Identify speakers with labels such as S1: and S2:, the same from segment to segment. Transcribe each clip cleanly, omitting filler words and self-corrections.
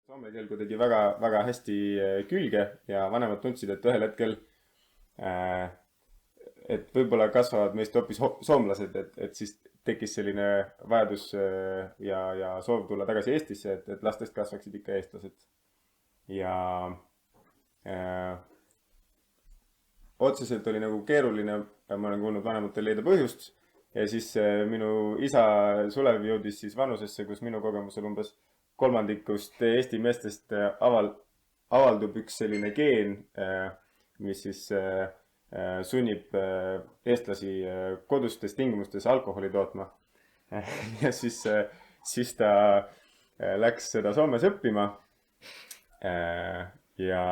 S1: Soome keel kuidagi väga, väga hästi külge ja vanemad tundsid, et ühel hetkel, äh, et võib-olla kasvavad meist hoopis soomlased, et siis tekkis selline vajadus ja soov tulla tagasi Eestisse, et lastest kasvaksid ikka eestlased. Ja äh, otseselt oli nagu keeruline, ma olen kuulnud vanematel leida põhjust. Ja siis minu isa Sulev jõudis siis vanusesse, kus minu kogemusel umbes kolmandikust Eesti meestest avaldub üks selline geen, mis siis sunnib eestlasi kodustes tingimustes alkoholi tootma. Ja siis ta läks seda Soomes õppima ja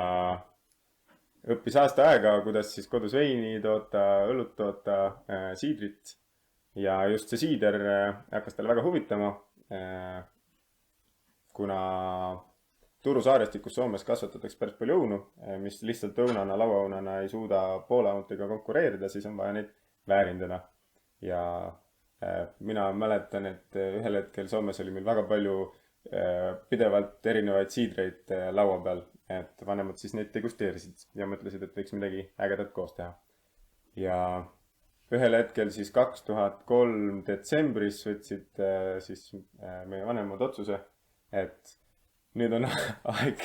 S1: õppis aasta aega, kuidas siis kodus veini toota, õlut toota, siidrit. Ja just see siider hakkas talle väga huvitama, kuna Turu saarestikus Soomes kasvatatakse päris palju õunu, mis lihtsalt õunana, lauaõunana ei suuda pooleauntega konkureerida, siis on vaja neid väärindada. Ja mina mäletan, et ühel hetkel Soomes oli meil väga palju pidevalt erinevaid siidreid laua peal, et vanemad siis neid degusteerisid ja mõtlesid, et võiks midagi ägedat koos teha. Ja ühel hetkel siis 2003 detsembris võtsid siis meie vanemad otsuse, et nüüd on aeg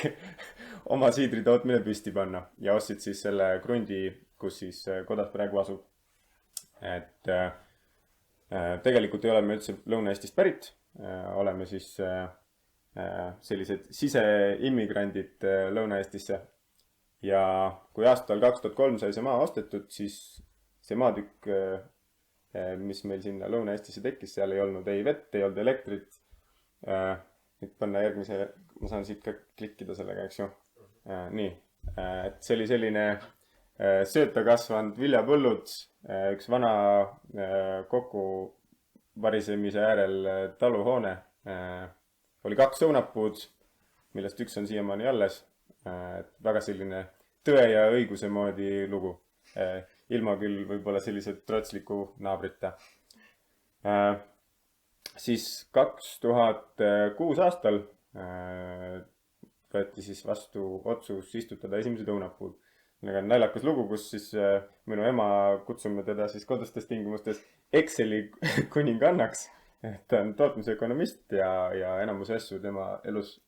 S1: oma siidri tootmine püsti panna ja ostsid siis selle krundi, kus siis kodas praegu asub. Et tegelikult ei ole me üldse Lõuna-Eestist pärit, oleme siis sellised siseimmigrandid Lõuna-Eestisse. Ja kui aastal 2003 sai see maa ostetud, siis see maatükk, mis meil sinna Lõuna-Eestisse tekkis, seal ei olnud ei vett, ei olnud elektrit. Nüüd panna järgmise, ma saan siit ka klikkida sellega, eks ju. Nii, et see oli selline sööta kasvanud viljapõllud, üks vana kokku varisemise äärel taluhoone. Oli 2 õunapuud, millest üks on siiamaani alles. Väga selline tõe ja õiguse moodi lugu. Ilma küll võib-olla sellise trotsliku naabrita. Siis 2006 aastal võeti siis vastu otsus istutada esimesed õunapuud. Millega on naljakas lugu, kus siis minu ema kutsume teda siis kodustes tingimustes Exceli kuningannaks. Ta on tootmisökonomist ja enamus asju tema elus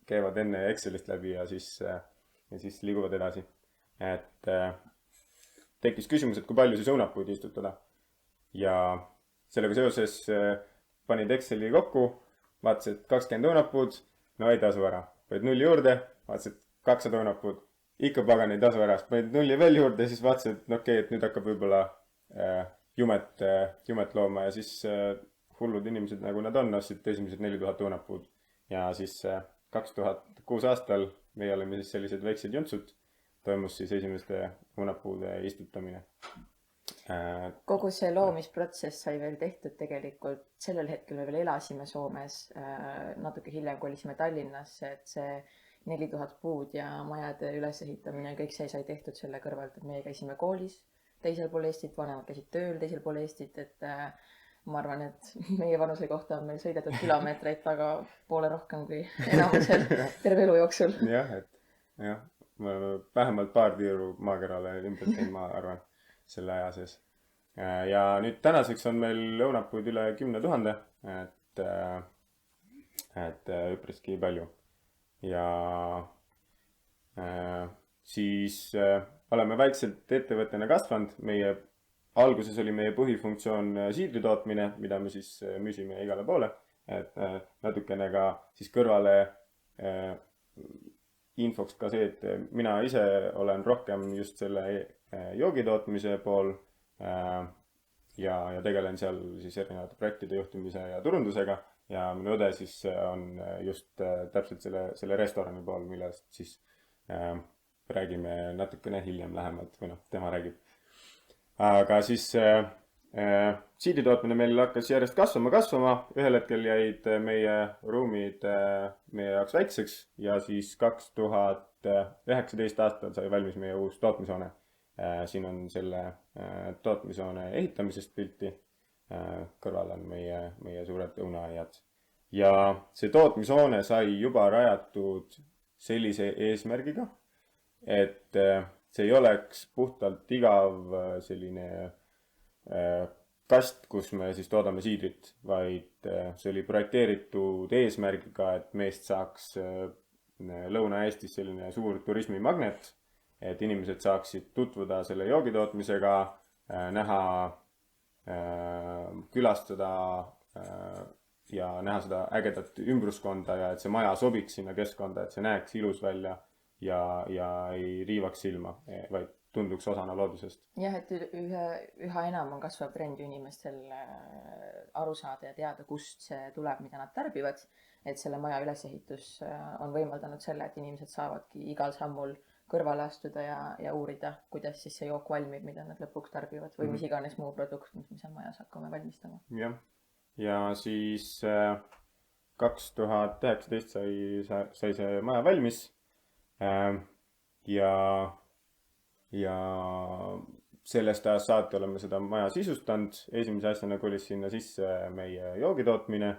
S1: käivad enne Excelist läbi ja siis liiguvad edasi. Et tekkis küsimus, et kui palju siis õunapuid istutada. Ja sellega seoses panid Exceli kokku, vaatasid 20 õunapuud, no ei tasu ära. Panid 0 juurde, vaatasid 200 õunapuud, ikka pagan ei tasu ära. Panid 0 veel juurde, siis vaatasid, et okei, et nüüd hakkab võib-olla jumet looma ja siis hullud inimesed, nagu nad on, ostsid esimesed 4000 õunapuud. Ja siis 2006 aastal meie oleme siis sellised väiksed juntsud, toimus siis esimeste õunapuude istutamine.
S2: Kogu see loomisprotsess sai veel tehtud tegelikult, sellel hetkel me veel elasime Soomes, natuke hiljem kolisime Tallinnasse, et see 4000 puud ja majade ülesehitamine, kõik see sai tehtud selle kõrvalt, et meie käisime koolis teisel pool Eestit, vanemad käisid tööl teisel pool Eestit, et ma arvan, et meie vanuse kohta on meil sõidetud kilomeetreid taga poole rohkem kui enamusel terve elu jooksul.
S1: Jah, ma vähemalt paar tiiru maakerale ümber teinud, ma arvan, selle aja sees. Ja nüüd tänaseks on meil õunapuid üle 10 000, et üpriski palju. Ja siis oleme väikselt ettevõttena kasvanud. Alguses oli meie põhifunktsioon siidri tootmine, mida me siis müüsime igale poole. Et natukene ka siis kõrvale infoks ka see, et mina ise olen rohkem just selle joogitootmise pool ja tegelen seal siis erinevate projektide juhtimise ja turundusega. Ja minu õde siis on just täpselt selle restorani pool, millest siis räägime natukene hiljem lähemalt, või tema räägib. Aga siis siidri tootmine meil hakkas järjest kasvama. Ühel hetkel jäid meie ruumid meie jaoks väikseks ja siis 2019 aastal sai valmis meie uus tootmishoone. Siin on selle tootmishoone ehitamisest pilti. Kõrval on meie suured õunaaiad. ja see tootmishoone sai juba rajatud sellise eesmärgiga, et see ei oleks puhtalt igav selline kast, kus me siis toodame siidrit, vaid see oli projekteeritud eesmärgiga, et meist saaks Lõuna-Eestis selline suur turismimagnet, et inimesed saaksid tutvuda selle joogitootmisega, näha, külastada ja näha seda ägedat ümbruskonda ja et see maja sobiks sinna keskkonda, et see näeks ilus välja ja ei riivaks silma, vaid tunduks osana loodusest.
S2: jah, et üha enam on kasvav trend ju inimestel aru saada ja teada, kust see tuleb, mida nad tarbivad. Et selle maja ülesehitus on võimaldanud selle, et inimesed saavadki igal sammul kõrvale astuda ja uurida, kuidas siis see jook valmib, mida nad lõpuks tarbivad või mis iganes muu produkt, mis me seal majas hakkame valmistama.
S1: jah, ja siis 2019 sai see maja valmis ja sellest ajast saati oleme seda maja sisustanud. Esimese asjana kolis sinna sisse meie joogitootmine.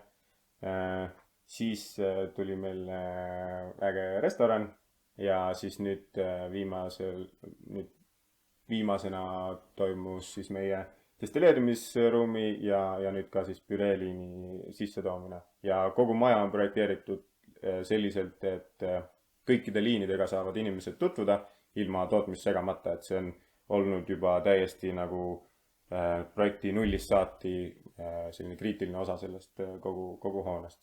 S1: Siis tuli meil äge restoran ja siis nüüd viimasena toimus siis meie destilleerimisruumi ja nüüd ka siis püreeliini sissetoomine. Ja kogu maja on projekteeritud selliselt, et kõikide liinidega saavad inimesed tutvuda ilma tootmist segamata, et see on olnud juba täiesti nagu projekti nullist saati selline kriitiline osa sellest kogu hoonest.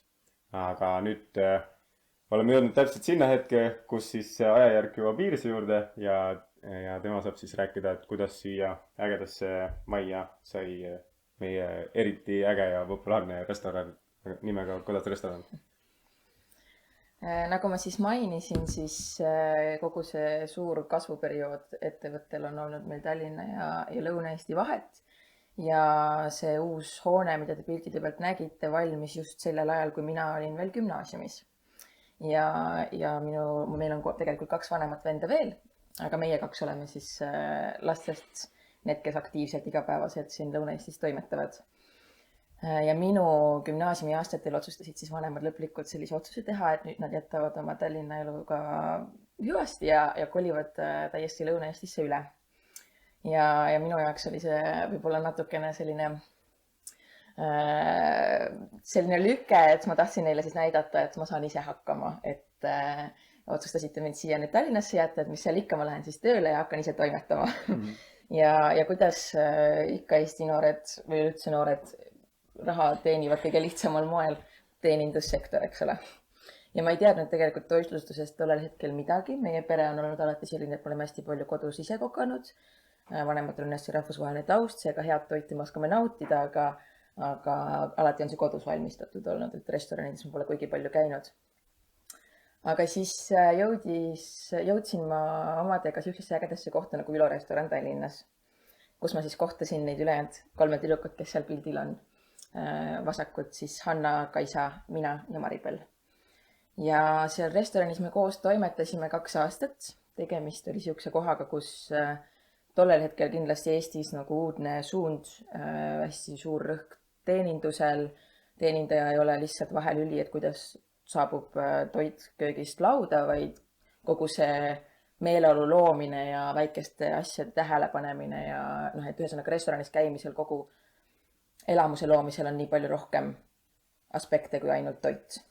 S1: Aga nüüd oleme jõudnud täpselt sinna hetke, kus siis ajajärk jõuab Iirise juurde ja tema saab siis rääkida, et kuidas siia ägedasse majja sai meie eriti äge ja populaarne restoran nimega Kodas restoran.
S2: Nagu ma siis mainisin, siis kogu see suur kasvuperiood ettevõttel on olnud meil Tallinna ja Lõuna-Eesti vahet. Ja see uus hoone, mida te piltide pealt nägite, valmis just sellel ajal, kui mina olin veel gümnaasiumis. Ja meil on tegelikult 2 vanemat venda veel, aga meie 2 oleme siis lastest need, kes aktiivselt igapäevaselt siin Lõuna-Eestis toimetavad. Ja minu gümnaasiumi aastatel otsustasid siis vanemad lõplikult sellise otsuse teha, et nüüd nad jätavad oma Tallinna eluga hüvasti ja kolivad täiesti Lõuna-Eestisse üle. Ja minu jaoks oli see võib-olla natukene selline lüke, et ma tahtsin neile siis näidata, et ma saan ise hakkama, et otsustasite mind siia nüüd Tallinnasse jätta, et mis seal ikka, ma lähen siis tööle ja hakkan ise toimetama. Ja kuidas ikka Eesti noored või üldse noored raha teenivad kõige lihtsamal moel, teenindussektor, eks ole. Ja ma ei teadnud tegelikult toitlustusest tollel hetkel midagi. Meie pere on olnud alati selline, et me oleme hästi palju kodus ise kokanud. Vanematel on hästi rahvusvaheline taust, seega head toiti me oskame nautida, aga alati on see kodus valmistatud olnud, et restoranides ma pole kuigi palju käinud. Aga siis jõudsin ma omadega sellisesse ägedasse kohta nagu Ülo restoran Tallinnas, kus ma siis kohtasin neid ülejäänud 3 tüdrukut, kes seal pildil on. Vasakult siis Hanna, Kaisa, mina ja Maribel. Ja seal restoranis me koos toimetasime 2 aastat. Tegemist oli siukse kohaga, kus tollel hetkel kindlasti Eestis nagu uudne suund, hästi suur rõhk teenindusel. Teenindaja ei ole lihtsalt vahelüli, et kuidas saabub toit köögist lauda, vaid kogu see meeleolu loomine ja väikeste asjade tähelepanemine ja et ühesõnaga restoranis käimisel kogu elamuse loomisel on nii palju rohkem aspekte kui ainult toit.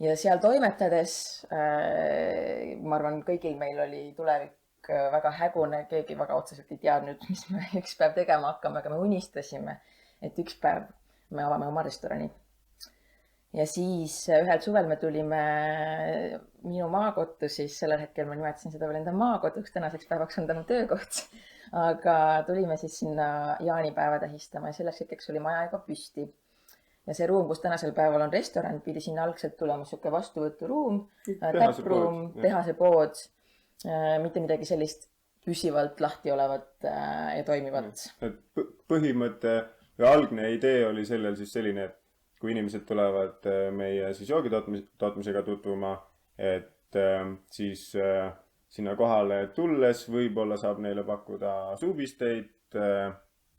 S2: Ja seal toimetades, ma arvan, kõigil meil oli tulevik väga hägune, keegi väga otseselt ei teadnud, mis me üks päev tegema hakkame, aga me unistasime, et üks päev me avame oma restorani. Ja siis ühel suvel me tulime minu maakottu, siis sellel hetkel ma nimetasin seda veel enda maakoduks, tänaseks päevaks on tänu töökoht. Aga tulime siis sinna jaanipäeva tähistama ja selleks hetkeks oli maja juba püsti. Ja see ruum, kus tänasel päeval on restoran, pidi sinna algselt tulema selline vastuvõturuum, täppruum, tehasepood, mitte midagi sellist püsivalt lahti olevat ja toimivat.
S1: Põhimõte ja algne idee oli sellel siis selline, et kui inimesed tulevad meie siis joogitootmisega tutvuma, et siis sinna kohale tulles võib-olla saab neile pakkuda suupisteid,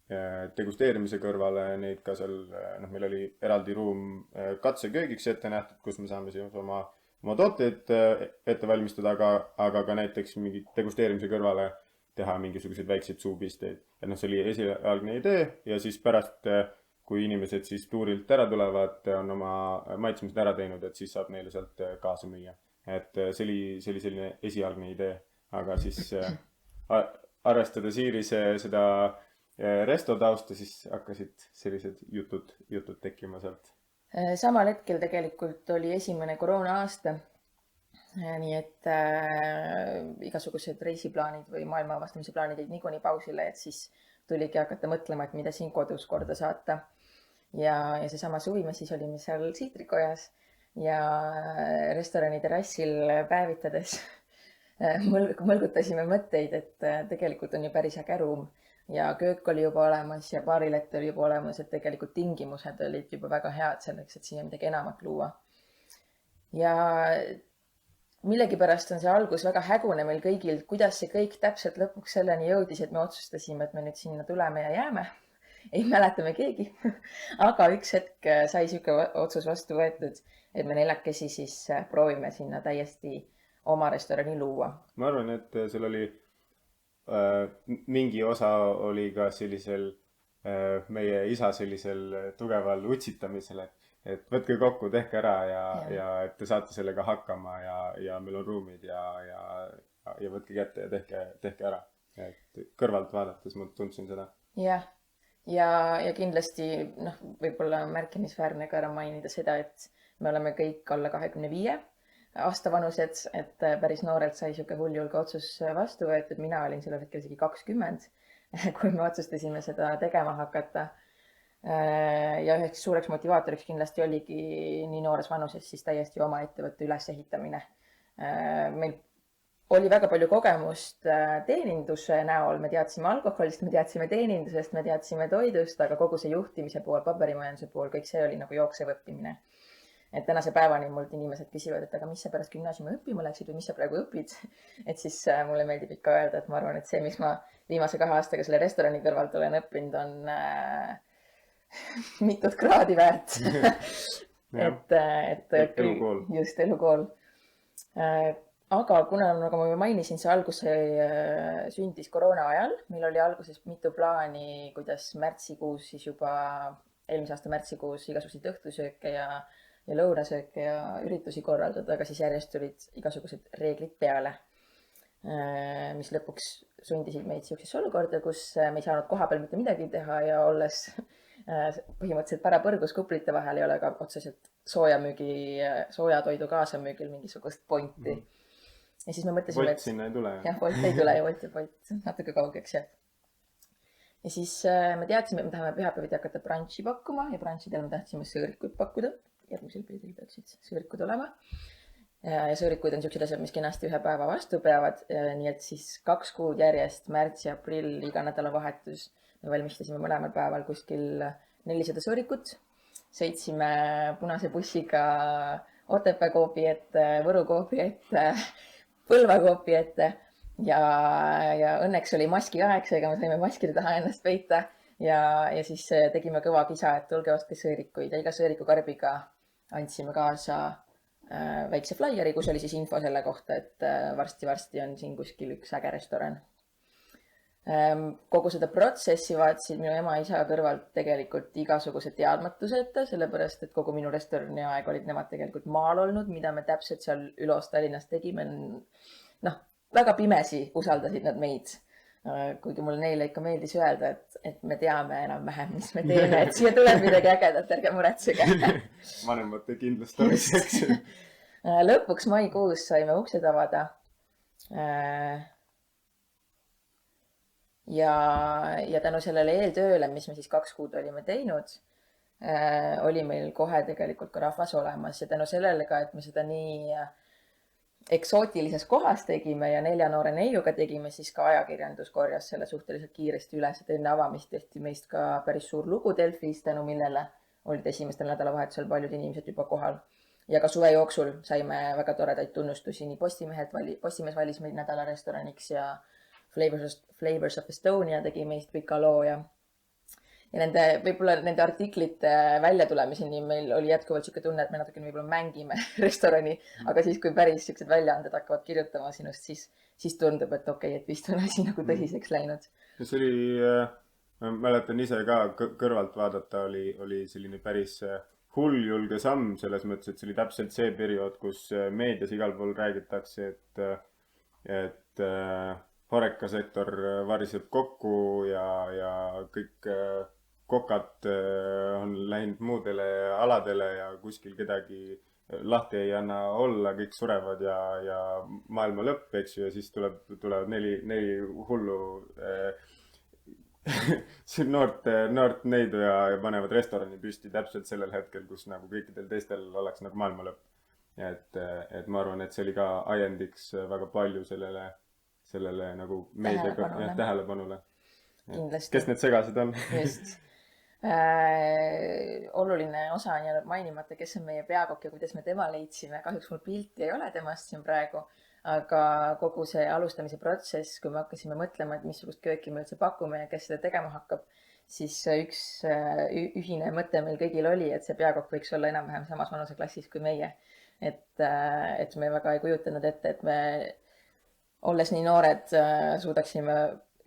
S1: degusteerimise kõrvale neid ka seal, noh, meil oli eraldi ruum katseköögiks ette nähtud, kus me saame siis oma tooteid ette valmistada, aga ka näiteks mingi degusteerimise kõrvale teha mingisuguseid väikseid suupisteid. Et noh, see oli esialgne idee ja siis pärast, kui inimesed siis tuurilt ära tulevad, on oma maitsmised ära teinud, et siis saab neile sealt kaasa müüa. Et see oli selline esialgne idee, aga siis arvestades Iirise seda resto tausta, siis hakkasid sellised jutud tekkima sealt.
S2: Samal hetkel tegelikult oli esimene koroona aasta, nii et igasugused reisiplaanid või maailma avastamise plaanid olid niikuinii pausile, et siis tuligi hakata mõtlema, et mida siin kodus korda saata. Ja seesama suvi me siis olime seal Siitrikojas ja restorani terrassil päevitades mõlgutasime mõtteid, et tegelikult on ju päris äge ruum ja köök oli juba olemas ja baarilett oli juba olemas, et tegelikult tingimused olid juba väga head selleks, et siia midagi enamat luua. Ja millegipärast on see algus väga hägune meil kõigil, kuidas see kõik täpselt lõpuks selleni jõudis, et me otsustasime, et me nüüd sinna tuleme ja jääme. Ei mäleta me keegi, aga üks hetk sai siuke otsus vastu võetud, et me neljakesi siis proovime sinna täiesti oma restorani luua.
S1: Ma arvan, et seal oli mingi osa oli ka sellisel meie isa sellisel tugeval utsitamisel, et võtke kokku, tehke ära ja et te saate sellega hakkama ja meil on ruumid ja võtke kätte ja tehke ära. Et kõrvalt vaadates ma tundsin seda.
S2: Jah. Ja kindlasti võib-olla märkimisväärne ka ära mainida seda, et me oleme kõik alla 25 aasta vanused, et päris noorelt sai siuke hull-julge otsus vastu võetud. Mina olin sellel hetkel isegi 20, kui me otsustasime seda tegema hakata. Ja üheks suureks motivaatoriks kindlasti oligi nii noores vanuses siis täiesti oma ettevõtte ülesehitamine. Meil oli väga palju kogemust teeninduse näol, me teadsime alkoholist, me teadsime teenindusest, me teadsime toidust, aga kogu see juhtimise pool, paberimajanduse pool, kõik see oli nagu jooksev õppimine. Et tänase päevani mult inimesed küsivad, et aga mis sa pärast gümnaasiumi õppima läksid või mis sa praegu õpid? Et siis mulle meeldib ikka öelda, et ma arvan, et see, mis ma viimase 2 aastaga selle restorani kõrvalt olen õppinud, on mitut kraadi väärt. et
S1: elukool.
S2: Just, elukool. Aga kuna, nagu ma mainisin, see algus sündis koroona ajal, meil oli alguses mitu plaani, kuidas märtsikuus siis juba, eelmise aasta märtsikuus igasuguseid õhtusööke ja lõunasööke ja üritusi korraldada, aga siis järjest tulid igasugused reeglid peale, mis lõpuks sundisid meid siuksesse olukorda, kus me ei saanud koha peal mitte midagi teha ja olles põhimõtteliselt pärapõrgus kuplite vahel ei ole ka otseselt soojatoidu kaasamüügil mingisugust pointi. Ja siis me mõtlesime,
S1: Volt sinna ei tule.
S2: Jah, Volt ei tule ja Volt natuke kaugeks jääb. Ja siis me teadsime, et me tahame pühapäeviti hakata brunchi pakkuma ja brunchidel me tahtsime sõõrikuid pakkuda. Järgmisel pildil peaksid sõõrikud olema. Ja sõõrikuid on siuksed asjad, mis kenasti ühe päeva vastu peavad. Nii et siis 2 kuud järjest, märts ja aprill, iga nädalavahetus me valmistasime mõlemal päeval kuskil 400 sõõrikut. Sõitsime punase bussiga Otepää koopi ette, Võru koopi ette, Põlva koopi ette ja õnneks oli maski aeg, seega me saime maskide taha ennast peita ja siis tegime kõva kisa, et tulge ostke sõõrikuid ja iga sõõrikukarbiga andsime kaasa väikse flaieri, kus oli siis info selle kohta, et varsti on siin kuskil üks äge restoran. Kogu seda protsessi vaatasid minu ema isa kõrvalt tegelikult igasuguse teadmatuseta, sellepärast, et kogu minu restorani aeg olid nemad tegelikult maal olnud, mida me täpselt seal Ülos Tallinnas tegime. Väga pimesi usaldasid nad meid, kuigi mulle neile ikka meeldis öelda, et me teame enam-vähem, mis me teeme, et siia tuleb midagi ägedat, ärge muretsege.
S1: Vanemate kindlustamiseks.
S2: Lõpuks maikuus saime uksed avada. Ja tänu sellele eeltööle, mis me siis 2 kuud olime teinud, oli meil kohe tegelikult ka rahvas olemas ja tänu sellele ka, et me seda nii eksootilises kohas tegime ja 4 noore neiuga tegime, siis ka ajakirjandus korjas selle suhteliselt kiiresti üles, et enne avamist tehti meist ka päris suur lugu Delfis, tänu millele olid esimestel nädalavahetusel paljud inimesed juba kohal. Ja ka suve jooksul saime väga toredaid tunnustusi, nii Postimees valis meid nädala restoraniks ja Flavors of Estonia tegi meist pika loo ja ja võib-olla nende artiklite väljatulemiseni meil oli jätkuvalt sihuke tunne, et me natukene võib-olla mängime restorani, aga siis, kui päris siuksed väljaanded hakkavad kirjutama sinust, siis tundub, et okei, et vist on asi nagu tõsiseks läinud.
S1: see oli, ma mäletan ise ka kõrvalt vaadata, oli selline päris hulljulge samm selles mõttes, et see oli täpselt see periood, kus meedias igal pool räägitakse, et horekasektor variseb kokku ja kõik kokad on läinud muudele aladele ja kuskil kedagi lahti ei anna olla, kõik surevad ja maailma lõpp, eks ju, ja siis tulevad neli hullu noort neidu ja panevad restorani püsti täpselt sellel hetkel, kus nagu kõikidel teistel oleks nagu maailma lõpp. Et ma arvan, et see oli ka ajendiks väga palju sellele nagu meediaga tähelepanule.
S2: Kindlasti.
S1: Kes need segased on?
S2: Just. Oluline osa on jäänud mainimata, kes on meie peakokk ja kuidas me tema leidsime. Kahjuks mul pilti ei ole temast siin praegu, aga kogu see alustamise protsess, kui me hakkasime mõtlema, et missugust kööki me üldse pakume ja kes seda tegema hakkab, siis üks ühine mõte meil kõigil oli, et see peakokk võiks olla enam-vähem samas vanuseklassis kui meie. Et me väga ei kujutanud ette, et me, olles nii noored, suudaksime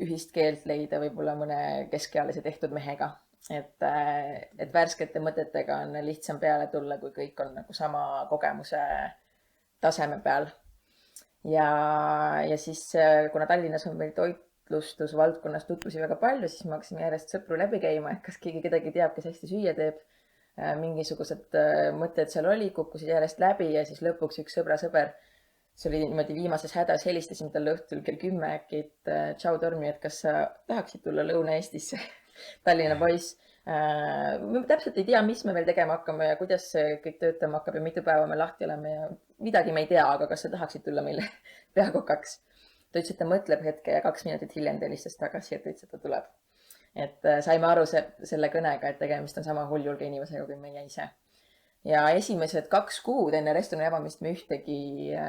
S2: ühist keelt leida võib-olla mõne keskealise tehtud mehega. Et värskete mõtetega on lihtsam peale tulla, kui kõik on nagu sama kogemuse taseme peal. Ja siis, kuna Tallinnas on meil toitlustusvaldkonnas tutvusi väga palju, siis me hakkasime järjest sõpru läbi käima, et kas keegi kedagi teab, kes hästi süüa teeb. Mingisugused mõtted seal oli, kukkusid järjest läbi ja siis lõpuks üks sõber, see oli niimoodi viimases hädas, helistasime talle õhtul kell 10 äkki, et tšau Tormi, et kas sa tahaksid tulla Lõuna-Eestisse, Tallinna poiss. Me täpselt ei tea, mis me veel tegema hakkame ja kuidas see kõik töötama hakkab ja mitu päeva me lahti oleme ja midagi me ei tea, aga kas sa tahaksid tulla meile peakokaks? Ta ütles, et ta mõtleb hetke ja 2 minutit hiljem ta helistas tagasi, et ütles, et ta tuleb. Et saime aru selle kõnega, et tegemist on sama hulljulge inimesega kui meie ise. Ja esimesed 2 kuud enne restorani avamist me ühtegi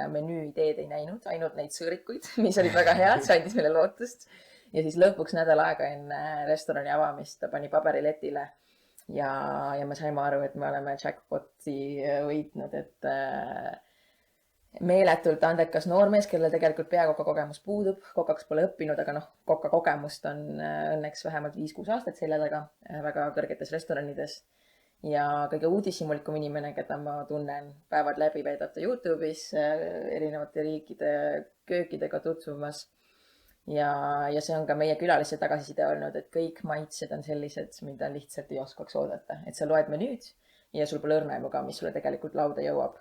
S2: menüüideed ei näinud, ainult neid sõõrikuid, mis olid väga head, see andis meile lootust. Ja siis lõpuks nädal aega enne restorani avamist ta pani paberiletile ja me saime aru, et me oleme jackpoti võitnud, et meeletult andekas noormees, kellel tegelikult peakoka kogemus puudub, kokaks pole õppinud, aga koka kogemust on õnneks vähemalt 5-6 aastat selja taga väga kõrgetes restoranides. Ja kõige uudishimulikum inimene, keda ma tunnen, päevad läbi veedab ta YouTube'is erinevate riikide köökidega tutvumas. Ja see on ka meie külaliste tagasiside olnud, et kõik maitsed on sellised, mida lihtsalt ei oskaks oodata. Et sa loed menüüd ja sul pole õrna aimu ka, mis sulle tegelikult lauda jõuab.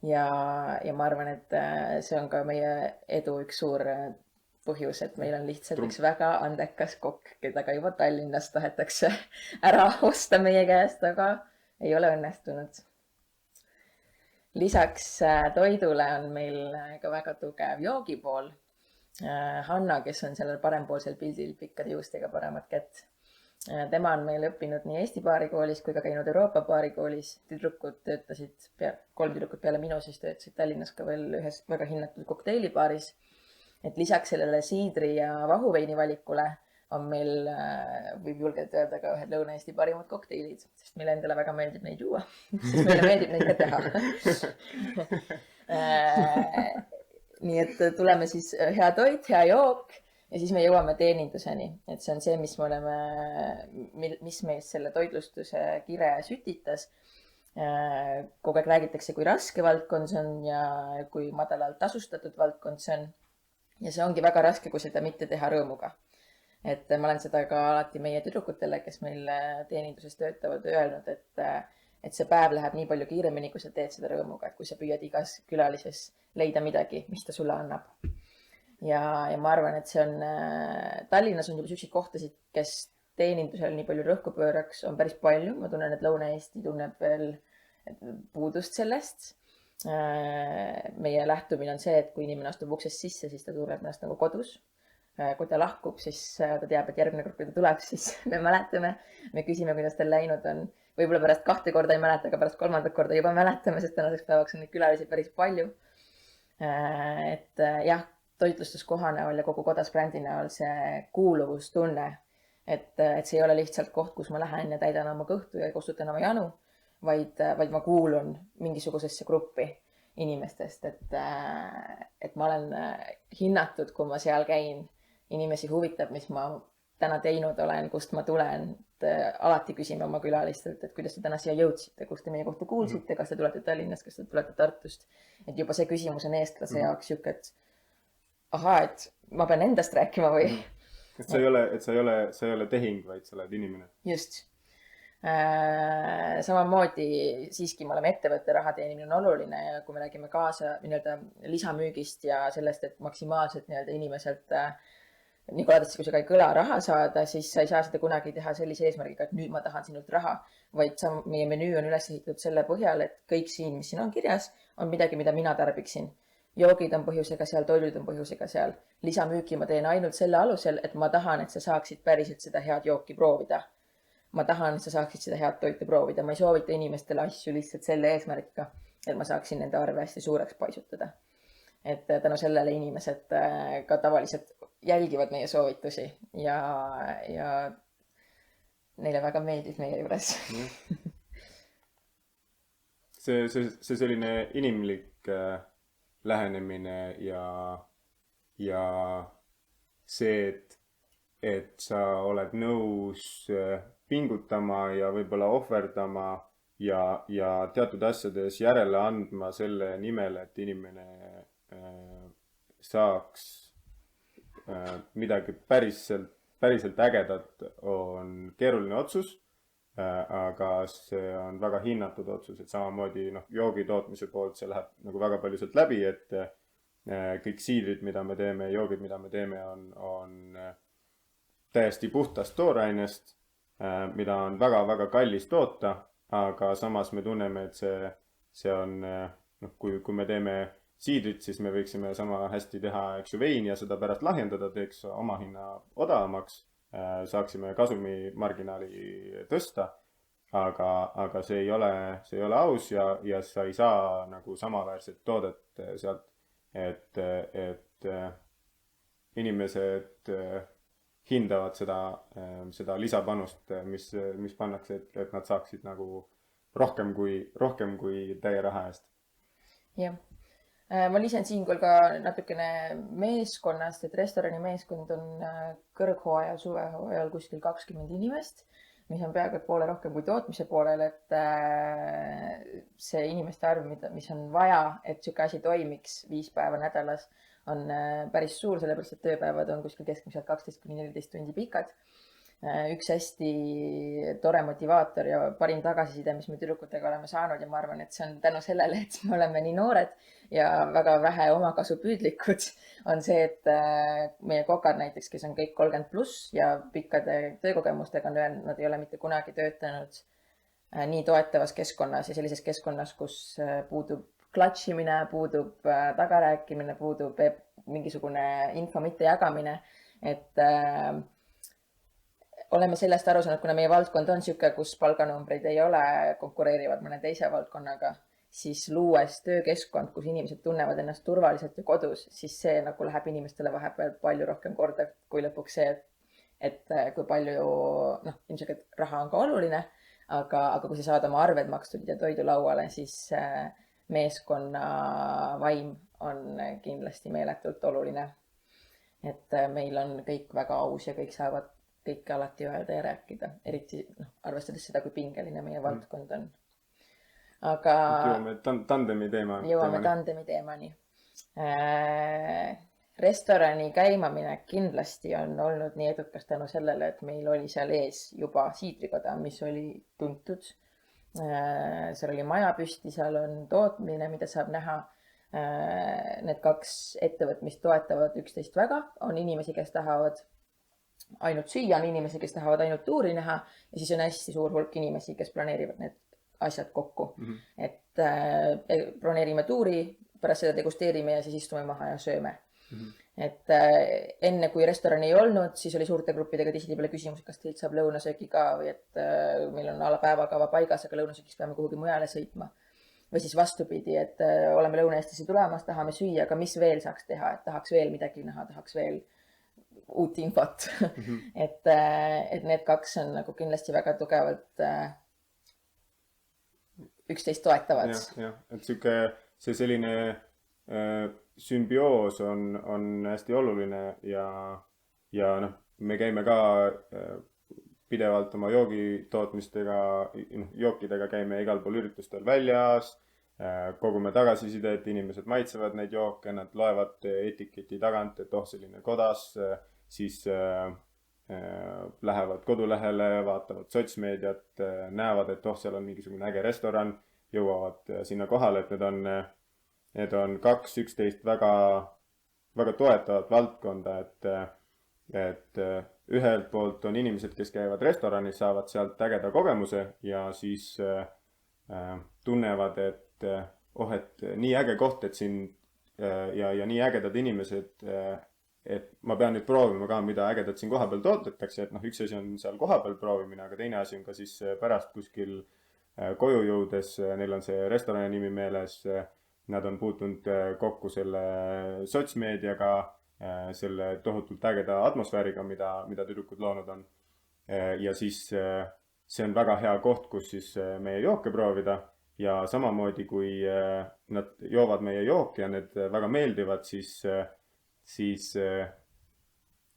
S2: Ja ma arvan, et see on ka meie edu üks suur põhjus, et meil on lihtsalt üks väga andekas kokk, keda ka juba Tallinnas tahetakse ära osta meie käest, aga ei ole õnnestunud. Lisaks toidule on meil ka väga tugev joogipool. Hanna, kes on sellel parempoolsel pildil pikkade juustega paremat kätt. Tema on meil õppinud nii Eesti baarikoolis kui ka käinud Euroopa baarikoolis. 3 tüdrukut peale minu siis töötasid Tallinnas ka veel ühes väga hinnatud kokteilibaaris. Et lisaks sellele siidri ja vahuveini valikule on meil, võib julgelt öelda, ka ühed Lõuna-Eesti parimad kokteilid, sest meile endale väga meeldib neid juua, sest meile meeldib neid ka teha. Nii et tuleme siis hea toit, hea jook ja siis me jõuame teeninduseni. Et see on see, mis meist selle toitlustuse kire sütitas. Kogu aeg räägitakse, kui raske valdkond see on ja kui madalalt tasustatud valdkond see on. Ja see ongi väga raske, kui seda mitte teha rõõmuga. Et ma olen seda ka alati meie tüdrukutele, kes meil teeninduses töötavad, öelnud, et see päev läheb nii palju kiiremini, kui sa teed seda rõõmuga, et kui sa püüad igas külalises leida midagi, mis ta sulle annab. Ja ma arvan, et see on, Tallinnas on juba selliseid kohtasid, kes teenindusel nii palju rõhku pööraks, on päris palju. Ma tunnen, et Lõuna-Eesti tunneb veel puudust sellest. Meie lähtumine on see, et kui inimene astub uksest sisse, siis ta tunneb ennast nagu kodus. Kui ta lahkub, siis ta teab, et järgmine kord, kui ta tuleb, siis me mäletame. Me küsime, kuidas tal läinud on. Võib-olla pärast 2 korda ei mäleta, aga pärast 3. korda juba mäletame, sest tänaseks päevaks on neid külalisi päris palju. Et jah, toitlustuskoha näol ja kogu Kodas brändi näol see kuuluvustunne et see ei ole lihtsalt koht, kus ma lähen ja täidan oma kõhtu ja kustutan oma janu, vaid ma kuulun mingisugusesse gruppi inimestest, et ma olen hinnatud, kui ma seal käin. Inimesi huvitab, mis ma täna teinud olen, kust ma tulen. Alati küsime oma külalistelt, et kuidas te täna siia jõudsite, kust te meie kohta kuulsite, kas te tulete Tallinnast, kas te tulete Tartust. Et juba see küsimus on eestlase jaoks siuke, et ahaa, et ma pean endast rääkima või?
S1: Et sa ei ole tehing, vaid sa oled inimene.
S2: Just. Samamoodi siiski me oleme ettevõtte, raha teenimine on oluline ja kui me räägime kaasa lisamüügist ja sellest, et maksimaalselt inimeselt nii koledasti, kui see ka ei kõla raha saada, siis sa ei saa seda kunagi teha sellise eesmärgiga, et nüüd ma tahan sinult raha, vaid meie menüü on üles ehitatud selle põhjal, et kõik siin, mis siin on kirjas, on midagi, mida mina tarbiksin. Joogid on põhjusega seal, toidud on põhjusega seal. Lisamüüki ma teen ainult selle alusel, et ma tahan, et sa saaksid päriselt seda head jooki proovida. Ma tahan, et sa saaksid seda head toitu proovida. Ma ei soovita inimestele asju lihtsalt selle eesmärgiga, et ma saaksin nende arve hästi suureks paisutada. Et tänu sellele inimesed ka tavaliselt jälgivad meie soovitusi ja neile väga meeldib meie juures.
S1: See selline inimlik lähenemine ja see, et sa oled nõus pingutama ja võib-olla ohverdama ja teatud asjades järele andma selle nimel, et inimene saaks midagi päriselt ägedat, on keeruline otsus, aga see on väga hinnatud otsus, et samamoodi joogi tootmise poolt see läheb nagu väga palju sealt läbi, et kõik siidrid, mida me teeme, joogid, mida me teeme, on täiesti puhtast toorainest, mida on väga-väga kallis toota, aga samas me tunneme, et see on, kui me teeme siidrit, siis me võiksime sama hästi teha, eks ju, veini ja seda pärast lahjendada, teeks oma hinna odavamaks, saaksime kasumimarginaali tõsta, aga see ei ole aus ja sa ei saa nagu samaväärset toodet sealt, et inimesed hindavad seda lisapanust, mis pannakse, et nad saaksid nagu rohkem kui täie raha eest.
S2: Jah. Ma lisan siinkohal ka natukene meeskonnast, et restorani meeskond on kõrghooajal, suvehooajal kuskil 20 inimest, mis on peaaegu poole rohkem kui tootmise poolel, et see inimeste arv, mis on vaja, et siuke asi toimiks 5 päeva nädalas, on päris suur, sellepärast et tööpäevad on kuskil keskmiselt 12–14 tundi pikad. Üks hästi tore motivaator ja parim tagasiside, mis me tüdrukutega oleme saanud ja ma arvan, et see on tänu sellele, et me oleme nii noored ja väga vähe omakasupüüdlikud, on see, et meie kokad näiteks, kes on kõik 30+ ja pikkade töökogemustega, on öelnud, nad ei ole mitte kunagi töötanud nii toetavas keskkonnas ja sellises keskkonnas, kus puudub klatšimine, puudub tagarääkimine, puudub mingisugune info mittejagamine, et oleme sellest aru saanud, kuna meie valdkond on siuke, kus palganumbrid ei ole konkureerivad mõne teise valdkonnaga, siis luues töökeskkond, kus inimesed tunnevad ennast turvaliselt ja kodus, siis see nagu läheb inimestele vahepeal palju rohkem korda, kui lõpuks see, et kui palju, ilmselt raha on ka oluline, aga kui sa saad oma arved makstud ja toidu lauale, siis meeskonna vaim on kindlasti meeletult oluline. Et meil on kõik väga aus ja kõik saavad kõike alati öelda ja rääkida, eriti arvestades seda, kui pingeline meie valdkond on. Aga
S1: jõuame tandemi teemani.
S2: Restorani käimamine kindlasti on olnud nii edukas tänu sellele, et meil oli seal ees juba siidrikoda, mis oli tuntud. Seal oli maja püsti, seal on tootmine, mida saab näha. Need 2 ettevõtmist toetavad üksteist väga, on inimesi, kes tahavad ainult süüa, on inimesi, kes tahavad ainult tuuri näha ja siis on hästi suur hulk inimesi, kes planeerivad need asjad kokku. Et planeerime tuuri, pärast seda degusteerime ja siis istume maha ja sööme. Et enne kui restorani ei olnud, siis oli suurte gruppidega tihtipeale küsimus, kas teilt saab lõunasööki ka või et meil on ala päevakava paigas, aga lõunasöökiks peame kuhugi mujale sõitma. Või siis vastupidi, et oleme Lõuna-Eestisse tulemas, tahame süüa, aga mis veel saaks teha, et tahaks veel midagi näha, tahaks veel uut infot et need kaks on nagu kindlasti väga tugevalt üksteist toetavad.
S1: jah, et see selline sümbioos on hästi oluline ja noh, me käime ka pidevalt oma joogitootmistega, jookidega käime igal pool üritustel väljas, kogume tagasisidet, inimesed maitsevad neid jooke, nad loevad etiketi tagant, et selline kodas, siis lähevad kodulehele, vaatavad sotsmeediat, näevad, et seal on mingisugune äge restoran, jõuavad sinna kohale, et need on kaks üksteist väga, väga toetavat valdkonda, et ühelt poolt on inimesed, kes käivad restoranis, saavad sealt ägeda kogemuse ja siis tunnevad, et et nii äge koht, et siin ja nii ägedad inimesed, et ma pean nüüd proovima ka, mida ägedat siin kohapeal toodetakse, et üks asi on seal kohapeal proovimine, aga teine asi on ka siis pärast kuskil koju jõudes, neil on see restorani nimi meeles, nad on puutunud kokku selle sotsmeediaga, selle tohutult ägeda atmosfääriga, mida tüdrukud loonud on. Ja siis see on väga hea koht, kus siis meie jooke proovida ja samamoodi, kui nad joovad meie jooki ja need väga meeldivad, siis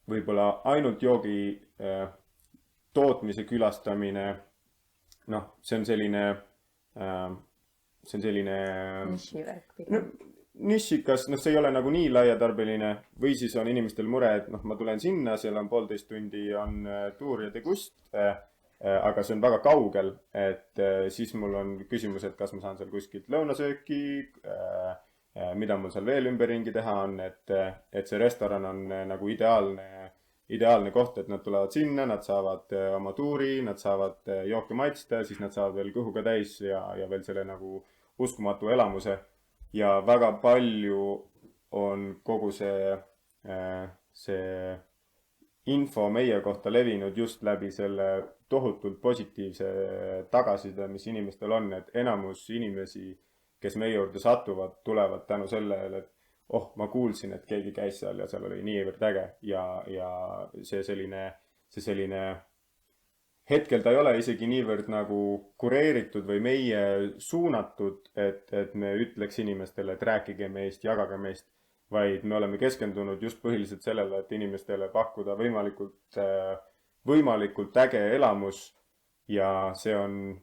S1: võib-olla ainult joogi tootmise külastamine, see on selline
S2: nišivärk pigem.
S1: Nišikas, see ei ole nagu nii laiatarbeline või siis on inimestel mure, et ma tulen sinna, seal on 1,5 tundi on tuur ja degust, aga see on väga kaugel, et siis mul on küsimus, et kas ma saan seal kuskilt lõunasööki, mida mul seal veel ümberringi teha on, et see restoran on nagu ideaalne koht, et nad tulevad sinna, nad saavad oma tuuri, nad saavad jooke maitsta, siis nad saavad veel kõhuga täis ja veel selle nagu uskumatu elamuse. Ja väga palju on kogu see info meie kohta levinud just läbi selle tohutult positiivse tagasiside, mis inimestel on, et enamus inimesi, kes meie juurde satuvad, tulevad tänu sellele, et ma kuulsin, et keegi käis seal ja seal oli niivõrd äge ja see selline hetkel ta ei ole isegi niivõrd nagu kureeritud või meie suunatud, et me ütleks inimestele, et rääkige meist, jagage meist, vaid me oleme keskendunud just põhiliselt sellele, et inimestele pakkuda võimalikult äge elamus ja see on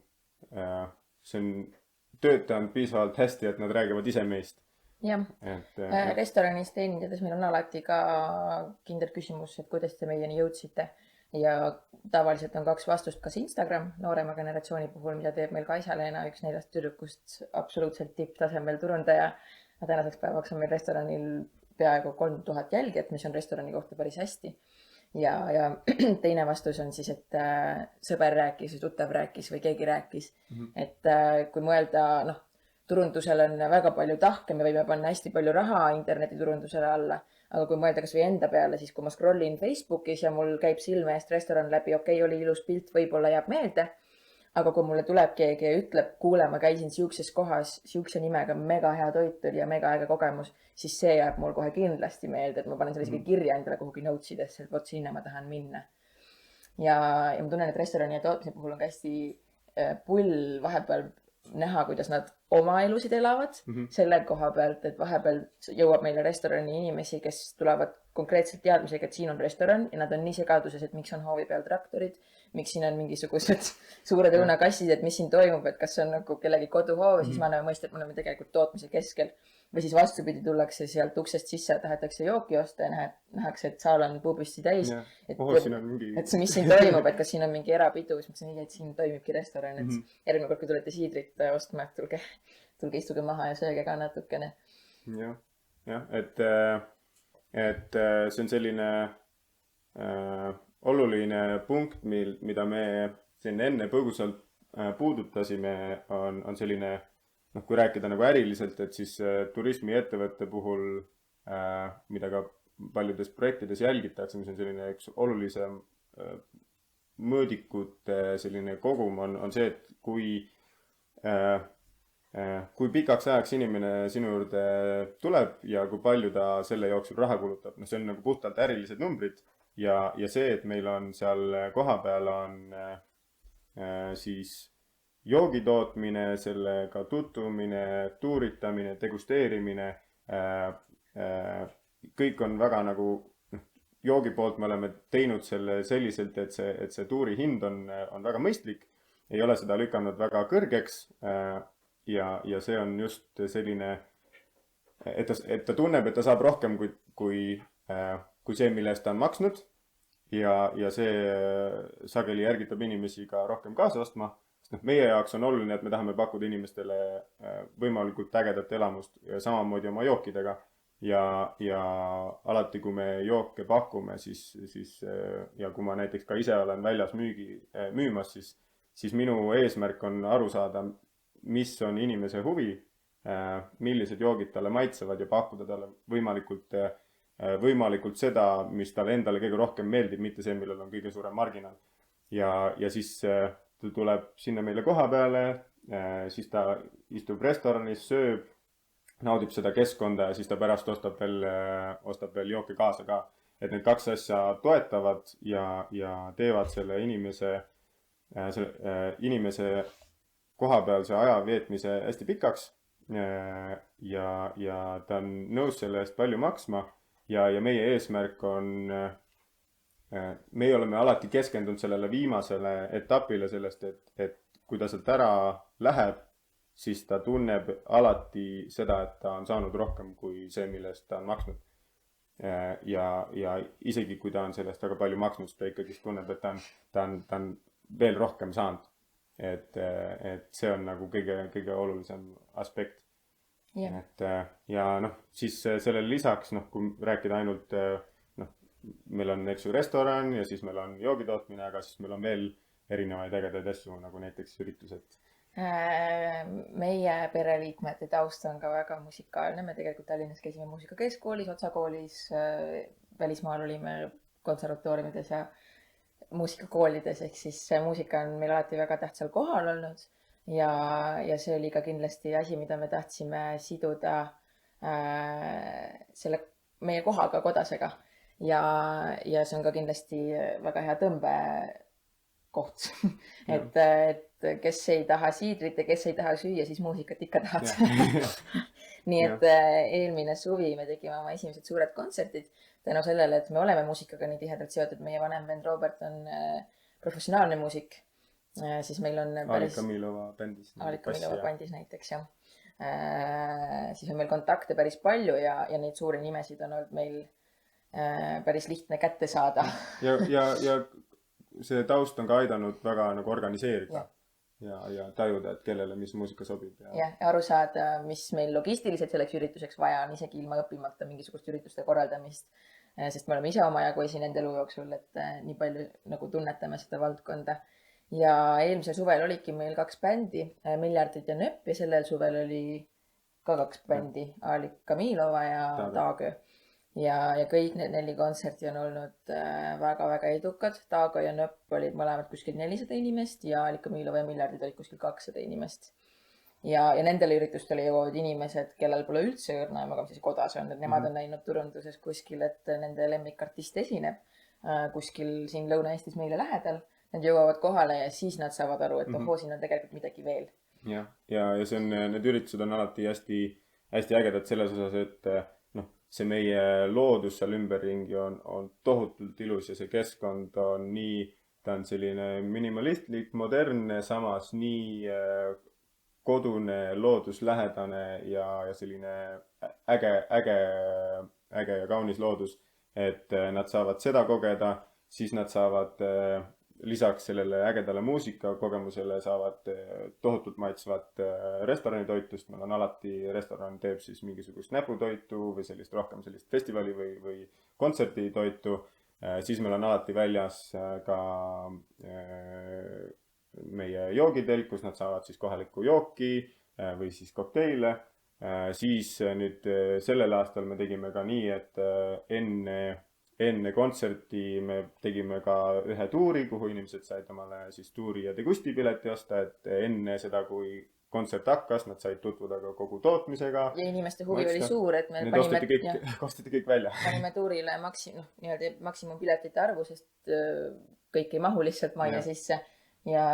S1: töötanud piisavalt hästi, et nad räägivad ise meist.
S2: Jah, restoranis teenindades meil on alati ka kindel küsimus, et kuidas te meieni jõudsite. Ja tavaliselt on 2 vastust, kas Instagram noorema generatsiooni puhul, mida teeb meil Kaisa-Leena, üks 4 tüdrukust, absoluutselt tipptasemel turundaja. Tänaseks päevaks on meil restoranil peaaegu 3000 jälgijat, mis on restorani kohta päris hästi. Ja teine vastus on siis, et sõber rääkis või tuttav rääkis või keegi rääkis. Et kui mõelda, turundusel on väga palju tahke, me võime panna hästi palju raha internetiturundusele alla. Aga kui mõelda kas või enda peale, siis kui ma scrollin Facebookis ja mul käib silme eest restoran läbi, oli ilus pilt, võib-olla jääb meelde. Aga kui mulle tuleb keegi ja ütleb, kuule, ma käisin siukses kohas, siukse nimega, mega hea toit oli ja mega äge kogemus, siis see jääb mul kohe kindlasti meelde, et ma panen selle isegi kirja endale kuhugi notesides, et vot sinna ma tahan minna. Ja ma tunnen, et restorani ja tootmise puhul on ka hästi pull vahepeal näha, kuidas nad oma elusid elavad selle koha pealt, et vahepeal jõuab meile restorani inimesi, kes tulevad konkreetselt teadmisega, et siin on restoran ja nad on nii segaduses, et miks on hoovi peal traktorid, miks siin on mingisugused suured õunakassid, et mis siin toimub, et kas see on nagu kellegi koduhoov, siis me anname mõista, et me oleme tegelikult tootmise keskel. Või siis vastupidi, tullakse sealt uksest sisse, tahetakse jooki osta ja nähakse, et saal on puubisti täis. Et mis siin toimub, et kas siin on mingi erapidu, siis mõtlesin, et siin toimibki restoran, et järgmine kord, kui tulete siidrit ostma, et tulge istuge maha ja sööge ka natukene.
S1: Jah, et see on selline oluline punkt, mida me siin enne põgusalt puudutasime, on selline kui rääkida nagu äriliselt, et siis turismiettevõtte puhul, mida ka paljudes projektides jälgitakse, mis on selline üks olulisem mõõdikute selline kogum, on see, et kui kui pikaks ajaks inimene sinu juurde tuleb ja kui palju ta selle jooksul raha kulutab. See on nagu puhtalt ärilised numbrid ja see, et meil on seal kohapeal on siis joogitootmine, sellega tutvumine, tuuritamine, degusteerimine, kõik on väga nagu joogi poolt me oleme teinud selle selliselt, et see tuuri hind on väga mõistlik, ei ole seda lükanud väga kõrgeks ja see on just selline, et ta tunneb, et ta saab rohkem kui see, mille eest ta on maksnud ja see sageli järgitab inimesi ka rohkem kaasa ostma. Meie jaoks on oluline, et me tahame pakkuda inimestele võimalikult ägedat elamust ja samamoodi oma jookidega. Ja alati, kui me jooke pakume, siis ja kui ma näiteks ka ise olen väljas müümas, siis minu eesmärk on aru saada, mis on inimese huvi, millised joogid talle maitsevad ja pakkuda talle võimalikult seda, mis talle endale kõige rohkem meeldib, mitte see, millel on kõige suurem marginaal. Ja siis ta tuleb sinna meile koha peale, siis ta istub restoranis, sööb, naudib seda keskkonda ja siis ta pärast ostab veel jooke kaasa ka. Et need kaks asja toetavad ja teevad selle inimese kohapealse aja veetmise hästi pikaks ja ta on nõus selle eest palju maksma ja meie eesmärk on meie oleme alati keskendunud sellele viimasele etapile sellest, et kui ta sealt ära läheb, siis ta tunneb alati seda, et ta on saanud rohkem kui see, millest ta on maksnud. Ja isegi kui ta on sellest väga palju maksnud, ta ikkagi tunneb, et ta on veel rohkem saanud. Et see on nagu kõige olulisem aspekt. Ja siis sellele lisaks, kui rääkida ainult meil on restoran ja siis meil on joogitootmine, aga siis meil on veel erinevaid ägedaid asju, nagu näiteks üritused.
S2: Meie pereliikmete taust on ka väga musikaalne. Me tegelikult Tallinnas käisime muusikakeskkoolis, otsakoolis, välismaal olime konservatooriumides ja muusikakoolides, ehk siis muusika on meil alati väga tähtsal kohal olnud ja see oli ka kindlasti asi, mida me tahtsime siduda selle meie kohaga, Kodasega. Ja see on ka kindlasti väga hea tõmbekoht, et kes ei taha siidrit ja kes ei taha süüa, siis muusikat ikka tahad. Nii et eelmine suvi me tegime oma esimesed suured kontserdid tänu sellele, et me oleme muusikaga nii tihedalt seotud. Meie vanem vend Robert on professionaalne muusik. Siis meil on
S1: Alika Milova bändis.
S2: Alika Milova bändis näiteks, jah. Siis on meil kontakte päris palju ja neid suuri nimesid on olnud meil päris lihtne kätte saada.
S1: Ja see taust on ka aidanud väga nagu organiseerida ja tajuda, et kellele mis muusika sobib.
S2: Ja aru saada, mis meil logistiliselt selleks ürituseks vaja on, isegi ilma õppimata mingisugust ürituste korraldamist. Sest me oleme ise omajagu esinenud elu jooksul, et nii palju nagu tunnetame seda valdkonda. Ja eelmisel suvel olidki meil 2 bändi, Miljardid ja Nöpp, ja sellel suvel oli ka 2 bändi, Alika Milova ja Taagö. Ja kõik need 4 kontserti on olnud väga-väga edukad. Taago ja Nöpp olid mõlemad kuskil 400 inimest ja Alika Milova ja Miljardid olid kuskil 200 inimest. Ja nendele üritustele jõuavad inimesed, kellel pole üldse õrna, aga siis Kodas on, et nemad on näinud turunduses kuskil, et nende lemmikartist esineb kuskil siin Lõuna-Eestis meile lähedal. Nad jõuavad kohale ja siis nad saavad aru, et siin on tegelikult midagi veel.
S1: Ja need üritused on alati hästi ägedad selles osas, et see meie loodus seal ümberringi on tohutult ilus ja see keskkond on ta on selline minimalistlik, modernne, samas nii kodune, looduslähedane ja selline äge ja kaunis loodus, et nad saavad seda kogeda, siis nad saavad lisaks sellele ägedale muusikakogemusele saavad tohutult maitsvat restoranitoitust. Meil on alati, restoran teeb siis mingisugust näputoitu või rohkem sellist festivali või kontsertitoitu. Siis meil on alati väljas ka meie joogitelk, kus nad saavad siis kohalikku jooki või siis kokteile. Siis nüüd sellel aastal me tegime ka nii, et enne kontserti me tegime ka ühe tuuri, kuhu inimesed said omale siis tuuri ja degusti pileti osta, et enne seda, kui kontsert hakkas, nad said tutvuda ka kogu tootmisega.
S2: Ja inimeste huvi oli suur, et me
S1: osteti kõik välja.
S2: Panime tuurile maksimumpiletite arvu, sest kõik ei mahu lihtsalt majja sisse. Ja